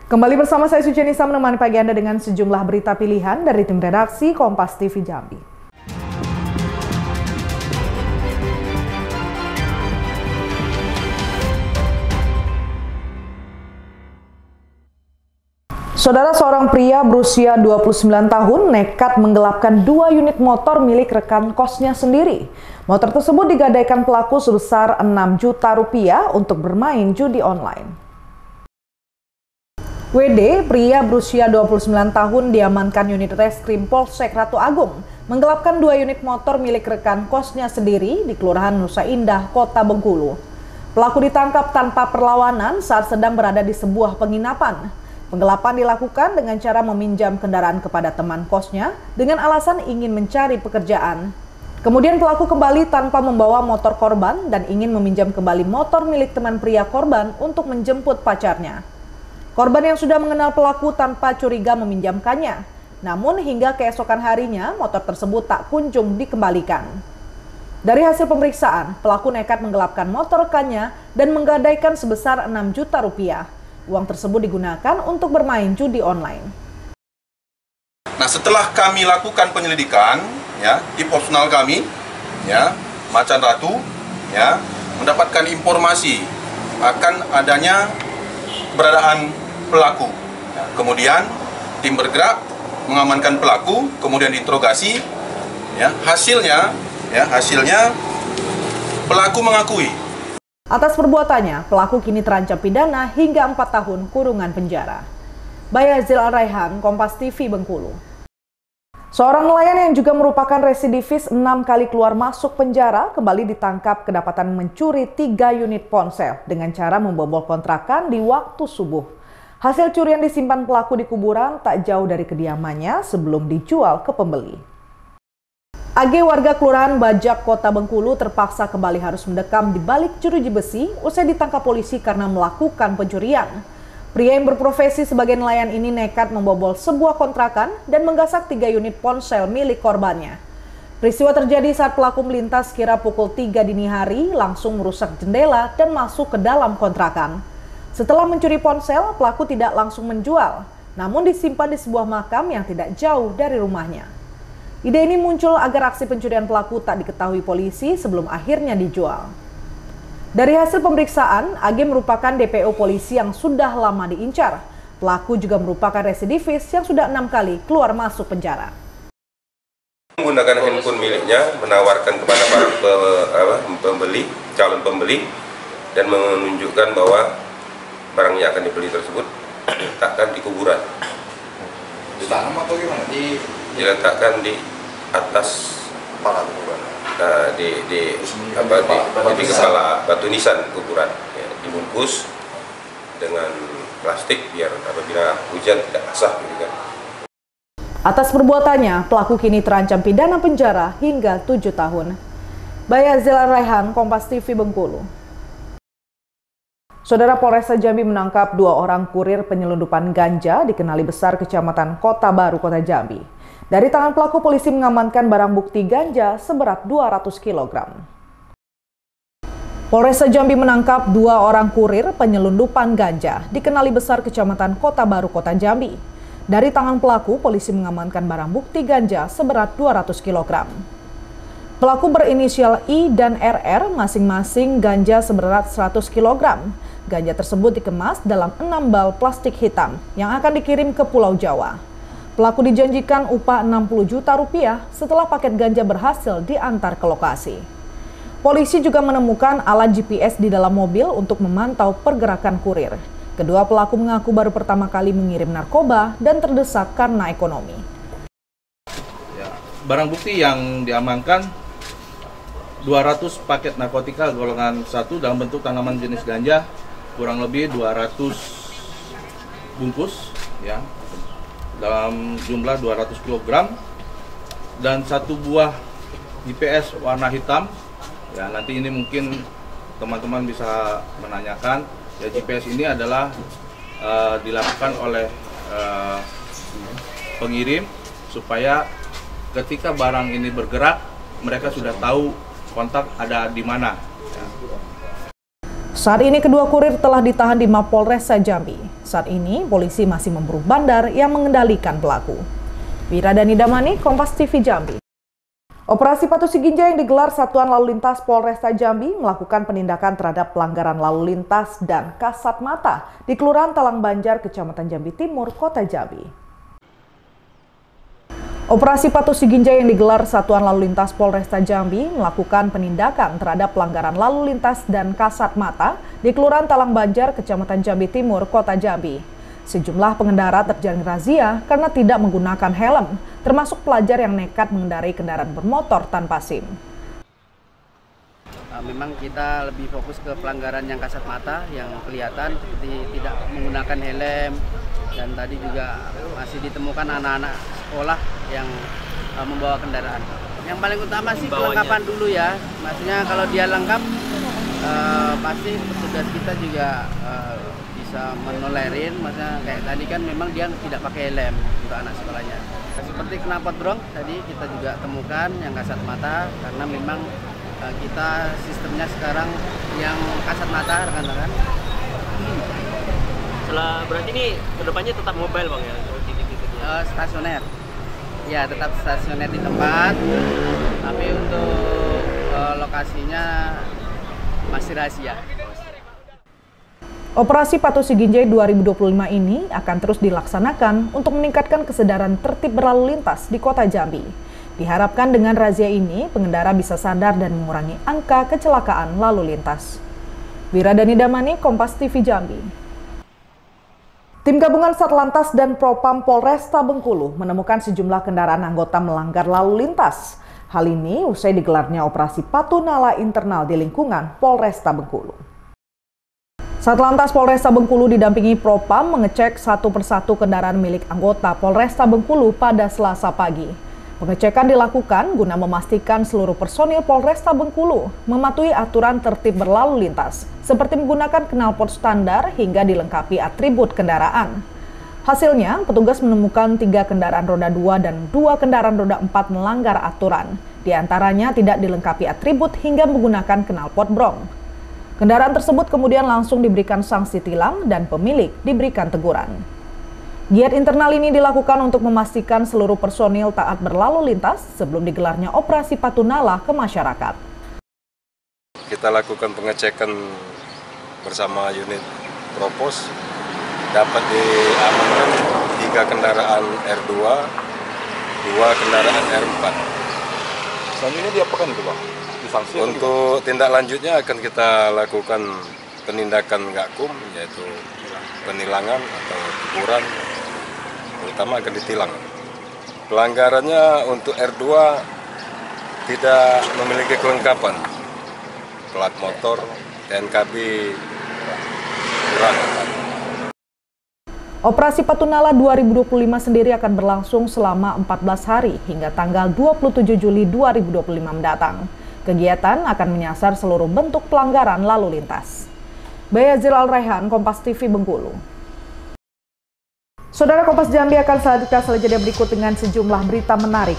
Kembali bersama saya Suci Nisa menemani pagi Anda dengan sejumlah berita pilihan dari tim redaksi Kompas TV Jambi. Saudara, seorang pria berusia 29 tahun nekat menggelapkan 2 unit motor milik rekan kosnya sendiri. Motor tersebut digadaikan pelaku sebesar 6 juta rupiah untuk bermain judi online. WD, pria berusia 29 tahun diamankan unit reskrim Polsek Ratu Agung, menggelapkan 2 unit motor milik rekan kosnya sendiri di Kelurahan Nusa Indah, Kota Bengkulu. Pelaku ditangkap tanpa perlawanan saat sedang berada di sebuah penginapan. Penggelapan dilakukan dengan cara meminjam kendaraan kepada teman kosnya dengan alasan ingin mencari pekerjaan. Kemudian pelaku kembali tanpa membawa motor korban dan ingin meminjam kembali motor milik teman pria korban untuk menjemput pacarnya. Korban yang sudah mengenal pelaku tanpa curiga meminjamkannya. Namun hingga keesokan harinya motor tersebut tak kunjung dikembalikan. Dari hasil pemeriksaan, pelaku nekat menggelapkan motor rekannya dan menggadaikan sebesar 6 juta rupiah. Uang tersebut digunakan untuk bermain judi online. Nah, setelah kami lakukan penyelidikan, ya, tim operasional kami, ya, Macan Ratu, ya, mendapatkan informasi akan adanya keberadaan pelaku. Ya, kemudian tim bergerak mengamankan pelaku, kemudian diinterogasi. Ya, hasilnya pelaku mengakui. Atas perbuatannya, pelaku kini terancam pidana hingga 4 tahun kurungan penjara. Bayazil Al-Raihan, Kompas TV Bengkulu. Seorang nelayan yang juga merupakan residivis 6 kali keluar masuk penjara kembali ditangkap kedapatan mencuri 3 unit ponsel dengan cara membobol kontrakan di waktu subuh. Hasil curian disimpan pelaku di kuburan tak jauh dari kediamannya sebelum dijual ke pembeli. AG warga Kelurahan Bajak, Kota Bengkulu terpaksa kembali harus mendekam di balik jeruji besi usai ditangkap polisi karena melakukan pencurian. Pria yang berprofesi sebagai nelayan ini nekat membobol sebuah kontrakan dan menggasak 3 unit ponsel milik korbannya. Peristiwa terjadi saat pelaku melintas kira pukul 3 dini hari, langsung merusak jendela dan masuk ke dalam kontrakan. Setelah mencuri ponsel, pelaku tidak langsung menjual, namun disimpan di sebuah makam yang tidak jauh dari rumahnya. Ide ini muncul agar aksi pencurian pelaku tak diketahui polisi sebelum akhirnya dijual. Dari hasil pemeriksaan, AG merupakan DPO polisi yang sudah lama diincar. Pelaku juga merupakan residivis yang sudah 6 kali keluar masuk penjara. Menggunakan handphone miliknya, menawarkan kepada para calon pembeli, dan menunjukkan bahwa barang yang akan dibeli tersebut diletakkan di kuburan. Ditanam atau gimana? Diletakkan di atas Kepala kuburan. Nah, di kepala batu nisan kuburan, ya, dibungkus dengan plastik biar apabila hujan tidak basah, gitu kan. Atas perbuatannya, pelaku kini terancam pidana penjara hingga 7 tahun. Bayazil Al-Raihan, Kompas TV Bengkulu. Saudara, Polresta Jambi menangkap 2 orang kurir penyelundupan ganja di Kenali Besar, Kecamatan Kota Baru, Kota Jambi. Dari tangan pelaku, polisi mengamankan barang bukti ganja seberat 200 kg. Polresta Jambi menangkap 2 orang kurir penyelundupan ganja di Kenali Besar, Kecamatan Kota Baru, Kota Jambi. Dari tangan pelaku, polisi mengamankan barang bukti ganja seberat 200 kg. Pelaku berinisial I dan RR masing-masing ganja seberat 100 kg. Ganja tersebut dikemas dalam 6 bal plastik hitam yang akan dikirim ke Pulau Jawa. Pelaku dijanjikan upah 60 juta rupiah setelah paket ganja berhasil diantar ke lokasi. Polisi juga menemukan alat GPS di dalam mobil untuk memantau pergerakan kurir. Kedua pelaku mengaku baru pertama kali mengirim narkoba dan terdesak karena ekonomi. Ya, barang bukti yang diamankan 200 paket narkotika golongan 1 dalam bentuk tanaman jenis ganja, kurang lebih 200 bungkus, ya, dalam jumlah 200 kg, dan 1 buah GPS warna hitam. Ya, nanti ini mungkin teman-teman bisa menanyakan, ya, GPS ini adalah dilakukan oleh pengirim supaya ketika barang ini bergerak mereka sudah tahu kontak ada di mana. Saat ini kedua kurir telah ditahan di Mapolres Jambi. Saat ini polisi masih memburu bandar yang mengendalikan pelaku. Wiradani Damani, Kompas TV Jambi. Operasi Patu Siginjai yang digelar Satuan Lalu Lintas Polresta Jambi melakukan penindakan terhadap pelanggaran lalu lintas dan kasat mata di Kelurahan Talang Banjar, Kecamatan Jambi Timur, Kota Jambi. Operasi Patu Siginjai yang digelar Satuan Lalu Lintas Polresta Jambi melakukan penindakan terhadap pelanggaran lalu lintas dan kasat mata di Kelurahan Talang Banjar, Kecamatan Jambi Timur, Kota Jambi. Sejumlah pengendara terjaring razia karena tidak menggunakan helm, termasuk pelajar yang nekat mengendarai kendaraan bermotor tanpa SIM. Memang kita lebih fokus ke pelanggaran yang kasat mata, yang kelihatan seperti tidak menggunakan helm, dan tadi juga masih ditemukan anak-anak sekolah yang membawa kendaraan. Yang paling utama sih kelengkapan dulu ya, maksudnya kalau dia lengkap pasti petugas kita juga bisa menolerin, maksudnya kayak tadi kan memang dia tidak pakai helm untuk anak sekolahnya. Seperti knalpot brong tadi kita juga temukan yang kasat mata, karena memang kita sistemnya sekarang yang kasat mata rekan-rekan. Setelah berarti ini kedepannya tetap mobile bang ya? Stasioner. Ya tetap stasioner di tempat, tapi untuk lokasinya masih rahasia. Operasi Patu Siginjai 2025 ini akan terus dilaksanakan untuk meningkatkan kesadaran tertib berlalu lintas di Kota Jambi. Diharapkan dengan razia ini, pengendara bisa sadar dan mengurangi angka kecelakaan lalu lintas. Wiradani Damani, Kompas TV Jambi. Tim gabungan Satlantas dan Propam Polresta Bengkulu menemukan sejumlah kendaraan anggota melanggar lalu lintas. Hal ini usai digelarnya operasi Patu Nala internal di lingkungan Polresta Bengkulu. Satlantas Polresta Bengkulu didampingi Propam mengecek satu persatu kendaraan milik anggota Polresta Bengkulu pada Selasa pagi. Pengecekan dilakukan guna memastikan seluruh personil Polresta Bengkulu mematuhi aturan tertib berlalu lintas, seperti menggunakan knalpot standar hingga dilengkapi atribut kendaraan. Hasilnya, petugas menemukan 3 kendaraan roda 2 dan 2 kendaraan roda 4 melanggar aturan. Di antaranya tidak dilengkapi atribut hingga menggunakan knalpot brong. Kendaraan tersebut kemudian langsung diberikan sanksi tilang dan pemilik diberikan teguran. Giat internal ini dilakukan untuk memastikan seluruh personil taat berlalu lintas sebelum digelarnya operasi Patu Nala ke masyarakat. Kita lakukan pengecekan bersama unit Propos, dapat diamankan 3 kendaraan R2, 2 kendaraan R4. Selanjutnya diapakan itu Bang? Disanksi? Untuk tindak lanjutnya akan kita lakukan penindakan Gakum, yaitu penilangan atau teguran, terutama akan ditilang. Pelanggarannya untuk R2 tidak memiliki kelengkapan, plat motor, TNKB kurang. Operasi Patu Nala 2025 sendiri akan berlangsung selama 14 hari hingga tanggal 27 Juli 2025 mendatang. Kegiatan akan menyasar seluruh bentuk pelanggaran lalu lintas. Bayazil Al-Raihan, Kompas TV Bengkulu. Saudara Kompas Jambi akan selanjutnya berikut dengan sejumlah berita menarik.